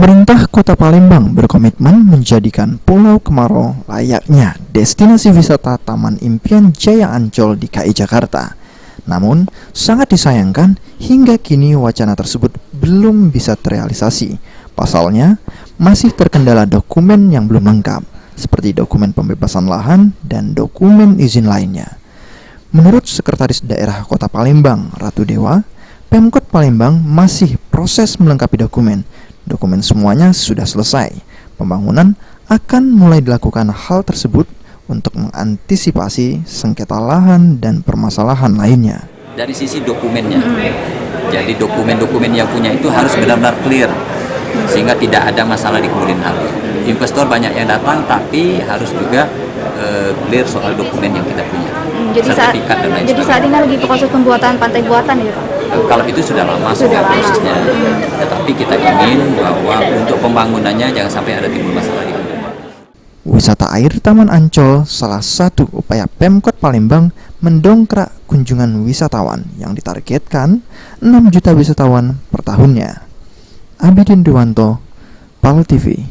Pemerintah Kota Palembang berkomitmen menjadikan Pulau Kemarau layaknya destinasi wisata Taman Impian Jaya Ancol di KI Jakarta. Namun, sangat disayangkan hingga kini wacana tersebut belum bisa terrealisasi. Pasalnya, masih terkendala dokumen yang belum lengkap, seperti dokumen pembebasan lahan dan dokumen izin lainnya. Menurut Sekretaris Daerah Kota Palembang, Ratu Dewa, Pemkot Palembang masih proses melengkapi dokumen. Dokumen semuanya sudah selesai. Pembangunan akan mulai dilakukan hal tersebut untuk mengantisipasi sengketa lahan dan permasalahan lainnya. Dari sisi dokumennya, jadi dokumen-dokumen yang punya itu harus benar-benar clear, sehingga tidak ada masalah di kemudian hari. Investor banyak yang datang, tapi harus juga clear soal dokumen yang kita punya. Jadi saat ini lagi proses pembuatan pantai buatan ya Pak? Kalau itu sudah lama prosesnya, tetapi kita ingin bahwa untuk pembangunannya jangan sampai ada timbul masalah di kemudian. Wisata air Taman Ancol salah satu upaya Pemkot Palembang mendongkrak kunjungan wisatawan yang ditargetkan 6 juta wisatawan per tahunnya. Abidin Dewanto, PAL TV.